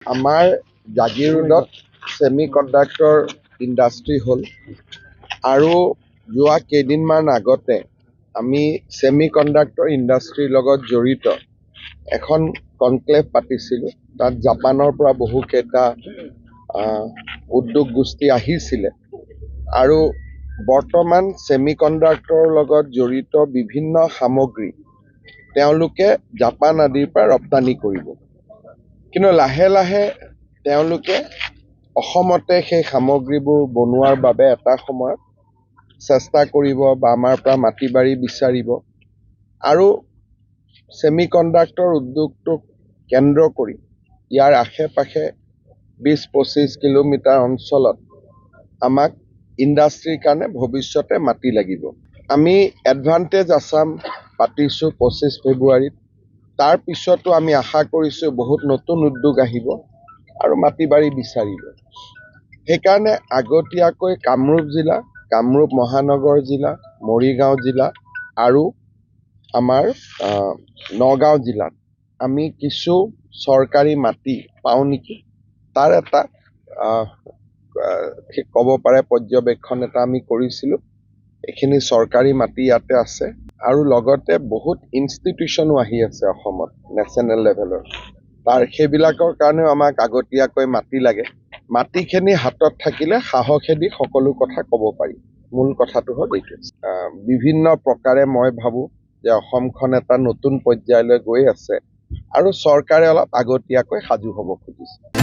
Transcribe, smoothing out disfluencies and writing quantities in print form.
আমাৰ জাগিৰোডত semi conductor industry হ'ল আৰু যোৱা কেইদিনমান আগতে আমি ছেমি কণ্ডাক্টৰ ইণ্ডাষ্ট্ৰীৰ লগত জড়িত এখন কনক্লেভ পাতিছিলোঁ। তাত জাপানৰ পৰা বহুকেইটা উদ্যোগ গোষ্ঠী আহিছিলে আৰু বৰ্তমান ছেমি কণ্ডাক্টৰৰ লগত জড়িত বিভিন্ন সামগ্ৰী তেওঁলোকে জাপান আদিৰ পৰা ৰপ্তানি কৰিব, কিন্তু লাহে লাহে তেওঁলোকে অসমতে সেই সামগ্ৰীবোৰ বনোৱাৰ বাবে এটা সময়ত চেষ্টা কৰিব বা আমাৰ পৰা মাটি বাৰী বিচাৰিব আৰু ছেমি কণ্ডাক্টৰ উদ্যোগটোক কেন্দ্ৰ কৰি ইয়াৰ আশে পাশে 20-25 কিলোমিটাৰ অঞ্চলত আমাক ইণ্ডাষ্ট্ৰীৰ কাৰণে ভৱিষ্যতে মাটি লাগিব। আমি এডভান্টেজ আছাম পাতিছোঁ 25 ফেব্ৰুৱাৰীত। তাৰ পিছতো আমি আশা কৰিছোঁ বহুত নতুন উদ্যোগ আহিব আৰু মাটি বাৰী বিচাৰিব। সেইকাৰণে আগতীয়াকৈ কামৰূপ জিলা, কামৰূপ মহানগৰ জিলা, মৰিগাঁও জিলা আৰু আমাৰ নগাঁও জিলাত আমি কিছু চৰকাৰী মাটি পাওঁ নেকি তাৰ এটা ক'ব পাৰে পৰ্যবেক্ষণ এটা আমি কৰিছিলোঁ। এইখিনি চৰকাৰী মাটি ইয়াতে আছে আৰু লগতে বহুত ইনষ্টিটিউশ্যনো আহি আছে অসমত নেশ্যনেল লেভেলৰ। সেইবিলাকৰ কাৰণেও আমাক আগতীয়াকৈ মাটি লাগে। মাটিখিনি হাতত থাকিলে সাহসেদি সকলো কথা ক'ব পাৰি। মূল কথাটো হ'ল এইটো। বিভিন্ন প্ৰকাৰে মই ভাবোঁ যে অসমখন এটা নতুন পৰ্যায়লৈ গৈ আছে আৰু চৰকাৰে অলপ আগতীয়াকৈ সাজু হ'ব খুজিছে।